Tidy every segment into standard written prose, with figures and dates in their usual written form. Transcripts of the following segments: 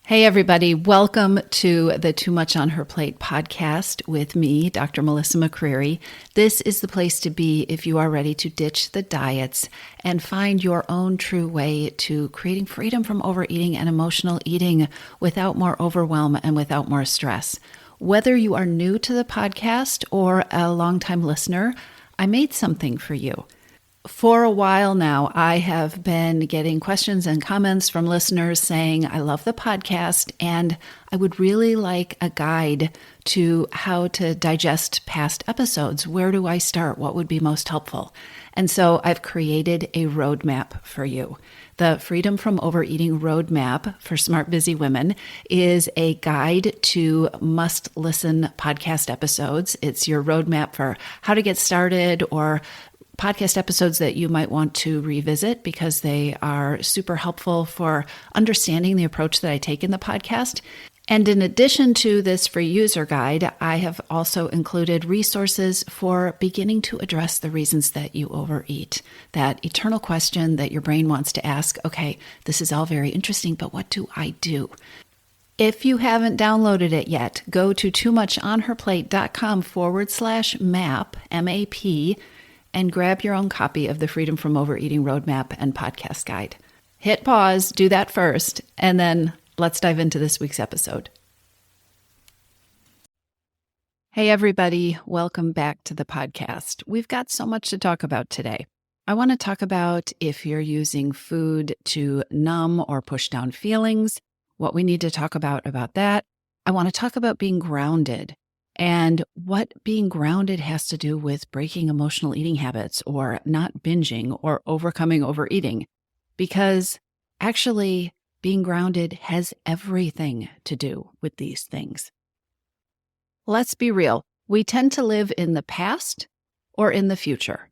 Hey, everybody. Welcome to the Too Much on Her Plate podcast with me, Dr. Melissa McCreary. This is the place to be if you are ready to ditch the diets and find your own true way to creating freedom from overeating and emotional eating without more overwhelm and without more stress. Whether you are new to the podcast or a longtime listener, I made something for you. For a while now, I have been getting questions and comments from listeners saying, I love the podcast and I would really like a guide to how to digest past episodes. Where do I start? What would be most helpful? And so I've created a roadmap for you. The Freedom from Overeating Roadmap for Smart Busy Women is a guide to must-listen podcast episodes. It's your roadmap for how to get started or podcast episodes that you might want to revisit because they are super helpful for understanding the approach that I take in the podcast. And in addition to this free user guide, I have also included resources for beginning to address the reasons that you overeat. That eternal question that your brain wants to ask, okay, this is all very interesting, but what do I do? If you haven't downloaded it yet, go to toomuchonherplate.com/map, M-A-P, and grab your own copy of the Freedom from Overeating Roadmap and Podcast Guide. Hit pause, do that first, and then let's dive into this week's episode. Hey everybody, welcome back to the podcast. We've got so much to talk about today. I want to talk about if you're using food to numb or push down feelings, what we need to talk about that. I want to talk about being grounded and what being grounded has to do with breaking emotional eating habits or not binging or overcoming overeating. Because actually, being grounded has everything to do with these things. Let's be real. We tend to live in the past or in the future.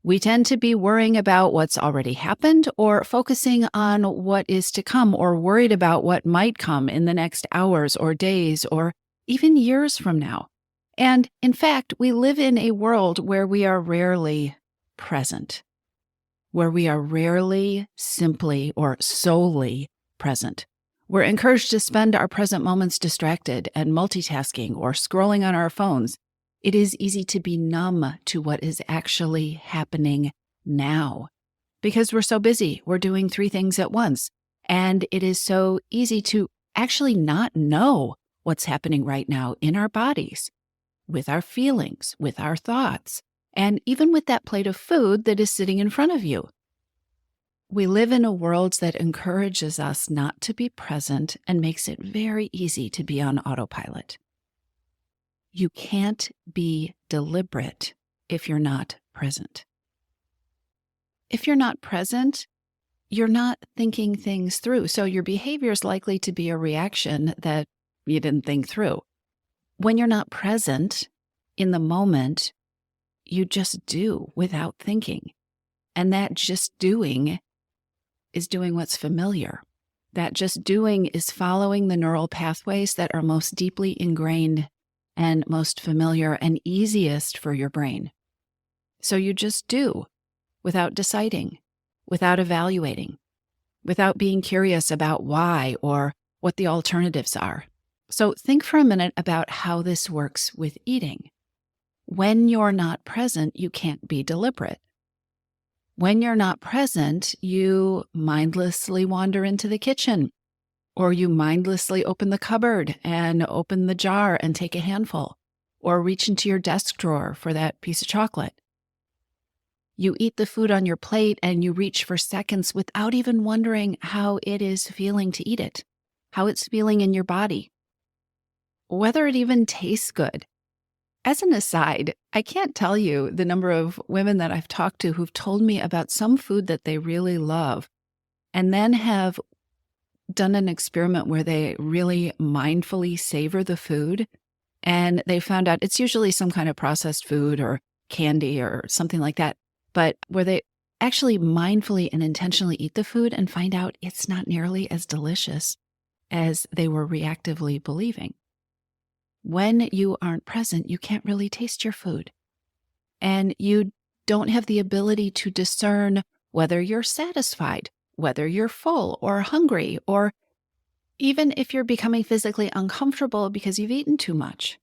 We tend to be worrying about what's already happened or focusing on what is to come or worried about what might come in the next hours or days or even years from now. And in fact, we live in a world where we are rarely present, where we are rarely simply or solely present. We're encouraged to spend our present moments distracted and multitasking or scrolling on our phones. It is easy to be numb to what is actually happening now because we're so busy. We're doing 3 things at once. And it is so easy to actually not know what's happening right now in our bodies, with our feelings, with our thoughts, and even with that plate of food that is sitting in front of you. We live in a world that encourages us not to be present and makes it very easy to be on autopilot. You can't be deliberate if you're not present. If you're not present, you're not thinking things through. So your behavior is likely to be a reaction that you didn't think through. When you're not present in the moment, you just do without thinking. And that just doing is doing what's familiar. That just doing is following the neural pathways that are most deeply ingrained and most familiar and easiest for your brain. So you just do without deciding, without evaluating, without being curious about why or what the alternatives are. So think for a minute about how this works with eating. When you're not present, you can't be deliberate. When you're not present, you mindlessly wander into the kitchen, or you mindlessly open the cupboard and open the jar and take a handful, or reach into your desk drawer for that piece of chocolate. You eat the food on your plate and you reach for seconds without even wondering how it is feeling to eat it, how it's feeling in your body, whether it even tastes good. As an aside, I can't tell you the number of women that I've talked to who've told me about some food that they really love and then have done an experiment where they really mindfully savor the food and they found out it's usually some kind of processed food or candy or something like that, but where they actually mindfully and intentionally eat the food and find out it's not nearly as delicious as they were reactively believing. When you aren't present, you can't really taste your food. And you don't have the ability to discern whether you're satisfied, whether you're full or hungry, or Even if you're becoming physically uncomfortable because you've eaten too much.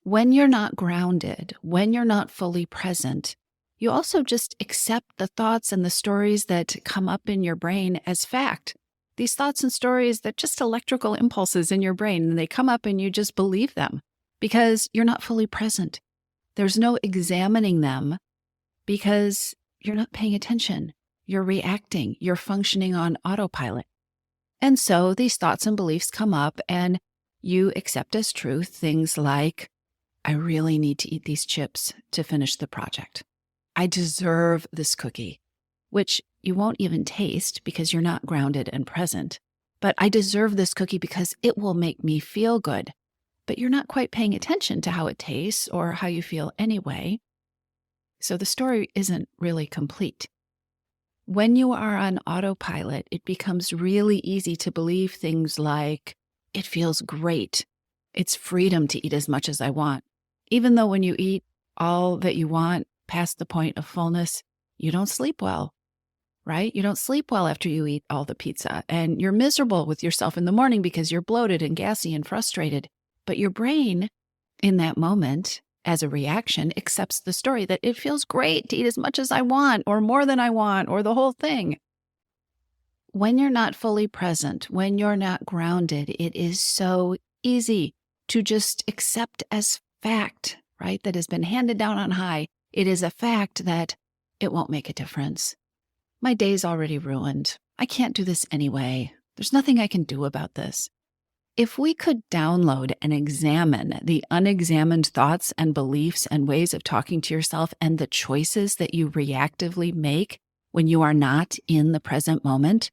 When you're not grounded, when you're not fully present, you also just accept the thoughts and the stories that come up in your brain as fact. These thoughts and stories, they're just electrical impulses in your brain, and they come up and you just believe them because you're not fully present. There's no examining them because you're not paying attention. You're reacting. You're functioning on autopilot. And so these thoughts and beliefs come up and you accept as truth things like, I really need to eat these chips to finish the project. I deserve this cookie, which you won't even taste because you're not grounded and present. But I deserve this cookie because it will make me feel good. But you're not quite paying attention to how it tastes or how you feel anyway. So the story isn't really complete. When you are on autopilot, it becomes really easy to believe things like, it feels great. It's freedom to eat as much as I want. Even though when you eat all that you want past the point of fullness, you don't sleep well, right? You don't sleep well after you eat all the pizza, and you're miserable with yourself in the morning because you're bloated and gassy and frustrated. But your brain, in that moment, as a reaction, accepts the story that it feels great to eat as much as I want or more than I want or the whole thing. When you're not fully present, when you're not grounded, it is so easy to just accept as fact, right, that has been handed down on high. It is a fact that it won't make a difference. My day's already ruined. I can't do this anyway. There's nothing I can do about this. If we could download and examine the unexamined thoughts and beliefs and ways of talking to yourself and the choices that you reactively make when you are not in the present moment,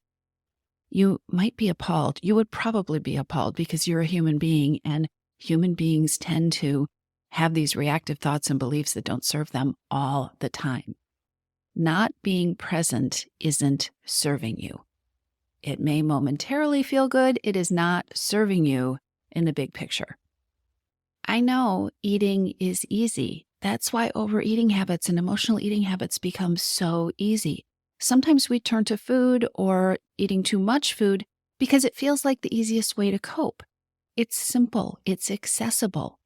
you might be appalled. You would probably be appalled because you're a human being, and human beings tend to have these reactive thoughts and beliefs that don't serve them all the time. Not being present isn't serving you. It may momentarily feel good. It is not serving you in the big picture. I know eating is easy. That's why overeating habits and emotional eating habits become so easy. Sometimes we turn to food or eating too much food because it feels like the easiest way to cope. It's simple. It's accessible.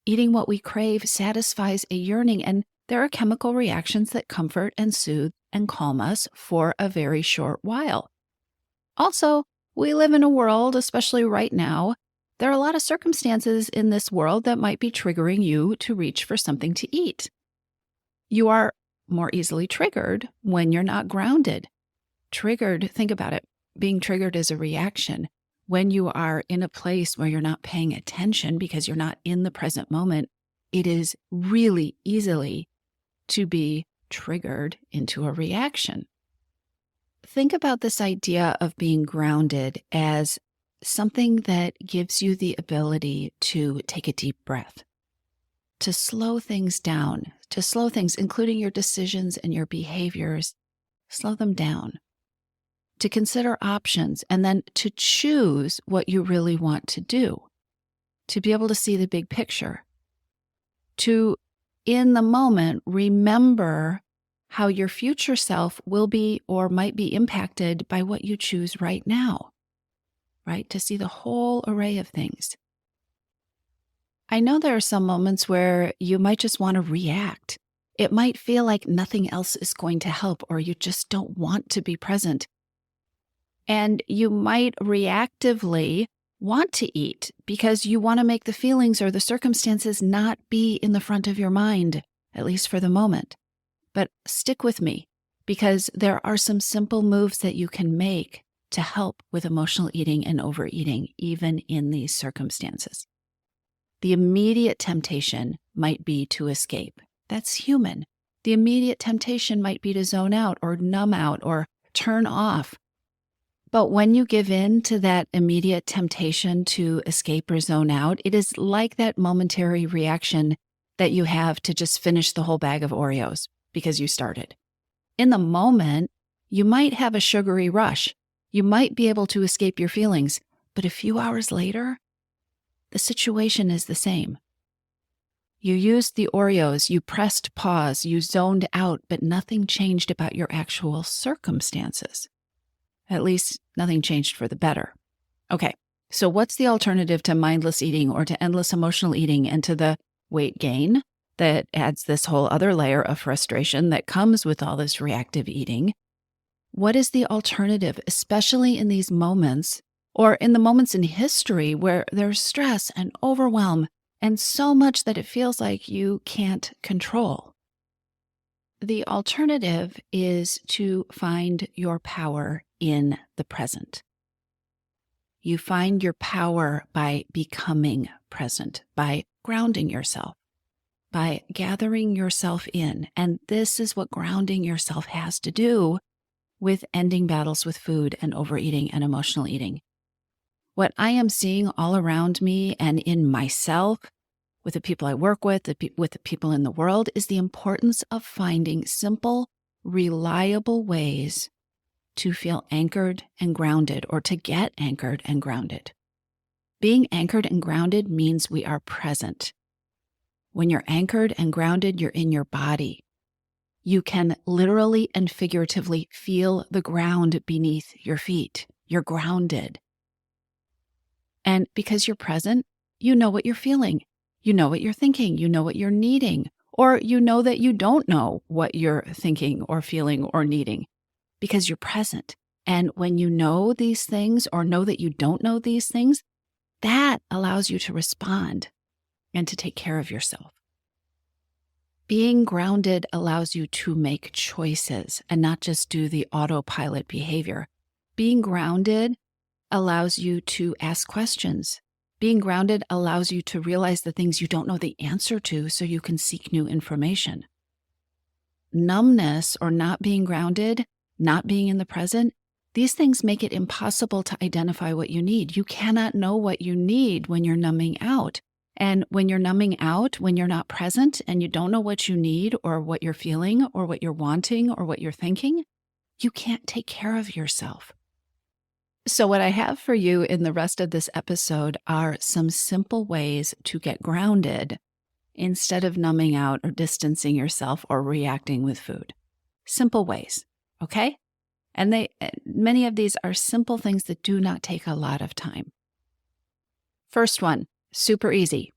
Eating what we crave satisfies a yearning, and there are chemical reactions that comfort and soothe and calm us for a very short while. Also, we live in a world, especially right now, there are a lot of circumstances in this world that might be triggering you to reach for something to eat. You are more easily triggered when you're not grounded. Triggered, think about it, being triggered is a reaction. When you are in a place where you're not paying attention because you're not in the present moment, it is really easily to be triggered into a reaction. Think about this idea of being grounded as something that gives you the ability to take a deep breath, to slow things down, to slow things, including your decisions and your behaviors, slow them down, to consider options, and then to choose what you really want to do, to be able to see the big picture, to, in the moment, remember how your future self will be or might be impacted by what you choose right now, right? To see the whole array of things. I know there are some moments where you might just want to react. It might feel like nothing else is going to help, or you just don't want to be present. And you might reactively want to eat because you want to make the feelings or the circumstances not be in the front of your mind, at least for the moment. But stick with me, because there are some simple moves that you can make to help with emotional eating and overeating, even in these circumstances. The immediate temptation might be to escape. That's human. The immediate temptation might be to zone out or numb out or turn off. But when you give in to that immediate temptation to escape or zone out, it is like that momentary reaction that you have to just finish the whole bag of Oreos because you started. In the moment, you might have a sugary rush. You might be able to escape your feelings, but a few hours later, the situation is the same. You used the Oreos, you pressed pause, you zoned out, but nothing changed about your actual circumstances. At least, nothing changed for the better. Okay, so what's the alternative to mindless eating or to endless emotional eating and to the weight gain that adds this whole other layer of frustration that comes with all this reactive eating? What is the alternative, especially in these moments or in the moments in history where there's stress and overwhelm and so much that it feels like you can't control? The alternative is to find your power in the present. You find your power by becoming present, by grounding yourself, by gathering yourself in. And this is what grounding yourself has to do with ending battles with food and overeating and emotional eating. What I am seeing all around me and in myself, with the people I work with, with the people in the world, is the importance of finding simple, reliable ways to feel anchored and grounded, or to get anchored and grounded. Being anchored and grounded means we are present. When you're anchored and grounded, you're in your body. You can literally and figuratively feel the ground beneath your feet. You're grounded. And because you're present, you know what you're feeling. You know what you're thinking. You know what you're needing. Or you know that you don't know what you're thinking or feeling or needing because you're present. And when you know these things or know that you don't know these things, that allows you to respond and to take care of yourself. Being grounded allows you to make choices and not just do the autopilot behavior. Being grounded allows you to ask questions. Being grounded allows you to realize the things you don't know the answer to so you can seek new information. Numbness or not being grounded, not being in the present, these things make it impossible to identify what you need. You cannot know what you need when you're numbing out. And when you're numbing out, when you're not present and you don't know what you need or what you're feeling or what you're wanting or what you're thinking, you can't take care of yourself. So what I have for you in the rest of this episode are some simple ways to get grounded instead of numbing out or distancing yourself or reacting with food. Simple ways, okay? And many of these are simple things that do not take a lot of time. First one, super easy.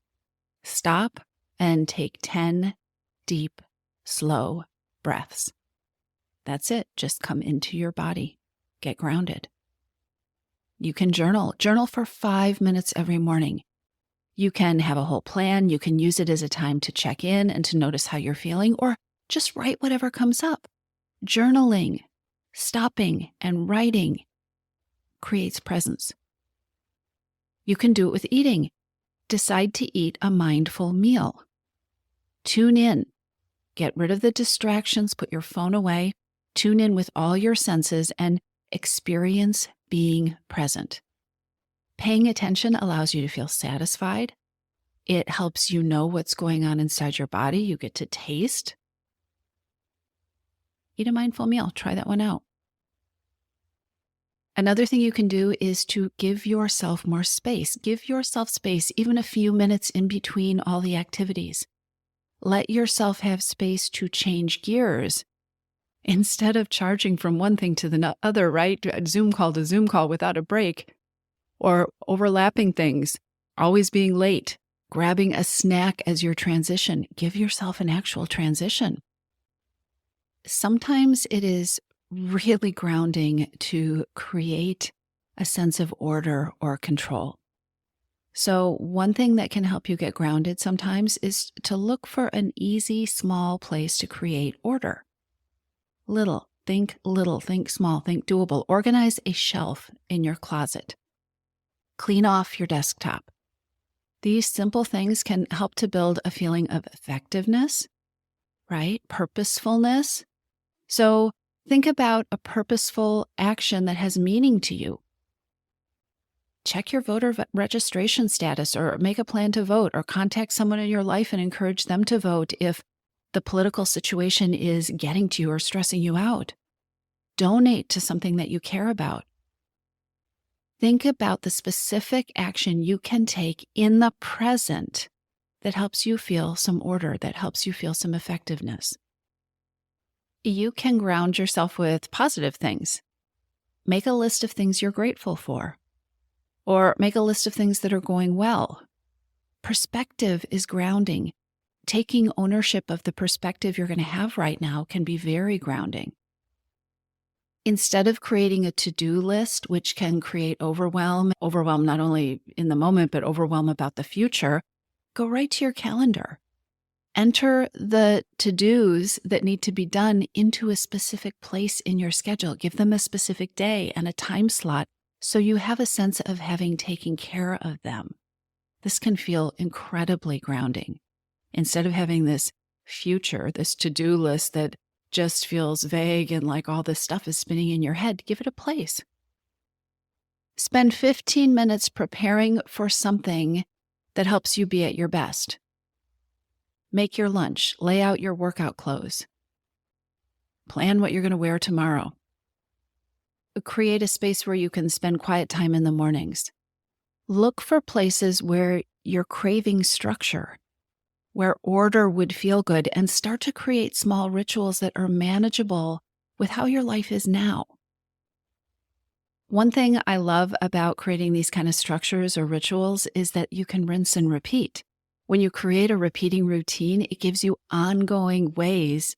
Stop and take 10 deep, slow breaths. That's it. Just come into your body. Get grounded. You can journal. Journal for 5 minutes every morning. You can have a whole plan. You can use it as a time to check in and to notice how you're feeling, or just write whatever comes up. Journaling, stopping, and writing creates presence. You can do it with eating. Decide to eat a mindful meal. Tune in. Get rid of the distractions. Put your phone away. Tune in with all your senses and experience being present. Paying attention allows you to feel satisfied. It helps you know what's going on inside your body. You get to taste. Eat a mindful meal. Try that one out. Another thing you can do is to give yourself more space. Give yourself space, even a few minutes in between all the activities. Let yourself have space to change gears instead of charging from one thing to the other, right? Zoom call to Zoom call without a break, or overlapping things, always being late, grabbing a snack as your transition. Give yourself an actual transition. Sometimes it is really grounding to create a sense of order or control. So one thing that can help you get grounded sometimes is to look for an easy, small place to create order. Little, think small, think doable. Organize a shelf in your closet. Clean off your desktop. These simple things can help to build a feeling of effectiveness, right? Purposefulness. So think about a purposeful action that has meaning to you. Check your voter registration status, or make a plan to vote, or contact someone in your life and encourage them to vote if the political situation is getting to you or stressing you out. Donate to something that you care about. Think about the specific action you can take in the present that helps you feel some order, that helps you feel some effectiveness. You can ground yourself with positive things. Make a list of things you're grateful for. Or make a list of things that are going well. Perspective is grounding. Taking ownership of the perspective you're going to have right now can be very grounding. Instead of creating a to-do list, which can create overwhelm not only in the moment, but overwhelm about the future, go right to your calendar. Enter the to-dos that need to be done into a specific place in your schedule. Give them a specific day and a time slot so you have a sense of having taken care of them. This can feel incredibly grounding. Instead of having this future, this to-do list that just feels vague and like all this stuff is spinning in your head, give it a place. Spend 15 minutes preparing for something that helps you be at your best. Make your lunch, lay out your workout clothes. Plan what you're going to wear tomorrow. Create a space where you can spend quiet time in the mornings. Look for places where you're craving structure, where order would feel good, and start to create small rituals that are manageable with how your life is now. One thing I love about creating these kind of structures or rituals is that you can rinse and repeat. When you create a repeating routine, it gives you ongoing ways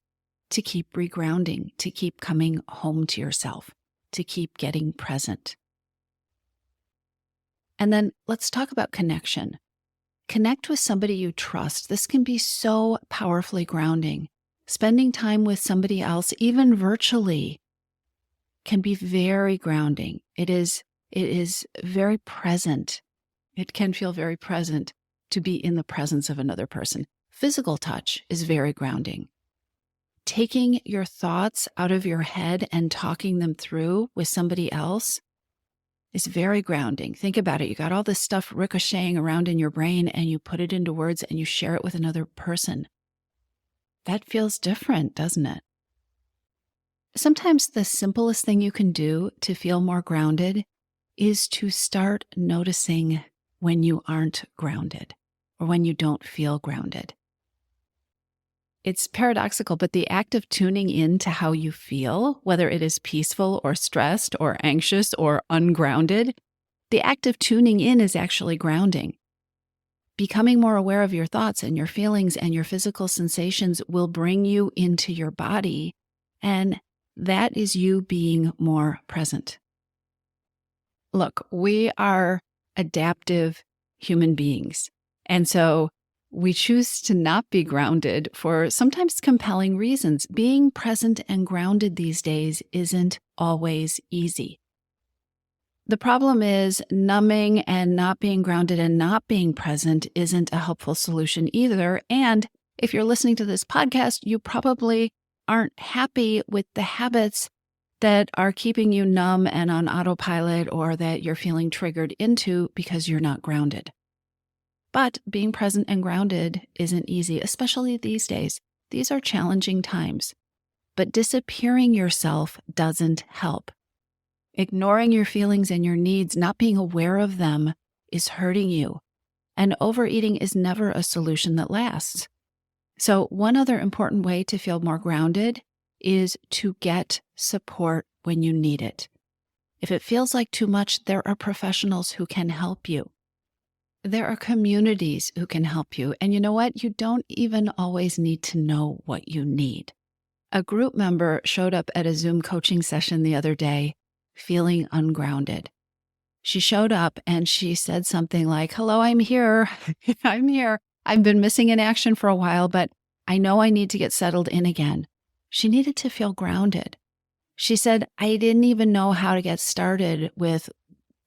to keep regrounding, to keep coming home to yourself, to keep getting present. And then let's talk about connection. Connect with somebody you trust. This can be so powerfully grounding. Spending time with somebody else, even virtually, can be very grounding. It is very present. It can feel very present to be in the presence of another person. Physical touch is very grounding. Taking your thoughts out of your head and talking them through with somebody else is very grounding. Think about it. You got all this stuff ricocheting around in your brain and you put it into words and you share it with another person. That feels different, doesn't it? Sometimes the simplest thing you can do to feel more grounded is to start noticing when you aren't grounded or when you don't feel grounded. It's paradoxical, but the act of tuning in to how you feel, whether it is peaceful or stressed or anxious or ungrounded, the act of tuning in is actually grounding. Becoming more aware of your thoughts and your feelings and your physical sensations will bring you into your body, and that is you being more present. Look, we are adaptive human beings, and so we choose to not be grounded for sometimes compelling reasons. Being present and grounded these days isn't always easy. The problem is numbing and not being grounded and not being present isn't a helpful solution either. And if you're listening to this podcast, you probably aren't happy with the habits that are keeping you numb and on autopilot, or that you're feeling triggered into because you're not grounded. But being present and grounded isn't easy, especially these days. These are challenging times. But disappearing yourself doesn't help. Ignoring your feelings and your needs, not being aware of them, is hurting you. And overeating is never a solution that lasts. So one other important way to feel more grounded is to get support when you need it. If it feels like too much, there are professionals who can help you. There are communities who can help you. And you know what? You don't even always need to know what you need. A group member showed up at a Zoom coaching session the other day feeling ungrounded. She showed up and she said something like, "Hello, I'm here. I'm here. I've been missing in action for a while, but I know I need to get settled in again." She needed to feel grounded. She said, "I didn't even know how to get started with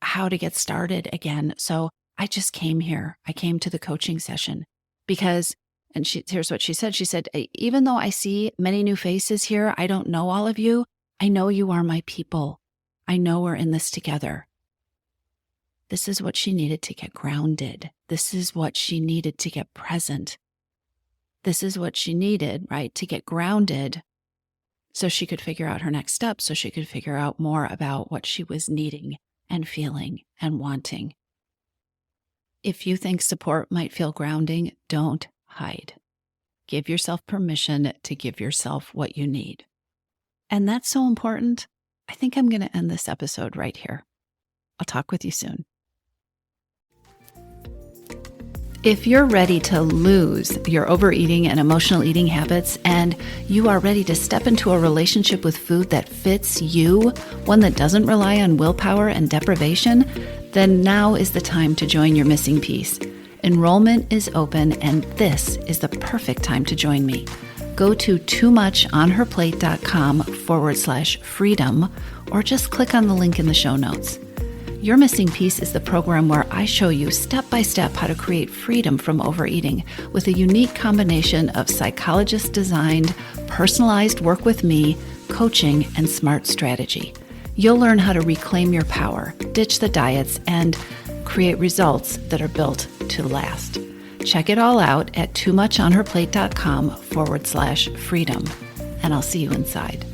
how to get started again. So I just came here. I came to the coaching session because," and here's what she said. She said, "Even though I see many new faces here, I don't know all of you. I know you are my people. I know we're in this together." This is what she needed to get grounded. This is what she needed to get present. This is what she needed, right, to get grounded so she could figure out her next steps, so she could figure out more about what she was needing and feeling and wanting. If you think support might feel grounding, don't hide. Give yourself permission to give yourself what you need. And that's so important. I think I'm going to end this episode right here. I'll talk with you soon. If you're ready to lose your overeating and emotional eating habits, and you are ready to step into a relationship with food that fits you, one that doesn't rely on willpower and deprivation, then now is the time to join your missing piece. Enrollment is open, and this is the perfect time to join me. Go to toomuchonherplate.com/freedom, or just click on the link in the show notes. Your Missing Piece is the program where I show you step-by-step how to create freedom from overeating with a unique combination of psychologist-designed, personalized work with me, coaching, and smart strategy. You'll learn how to reclaim your power, ditch the diets, and create results that are built to last. Check it all out at toomuchonherplate.com/freedom, and I'll see you inside.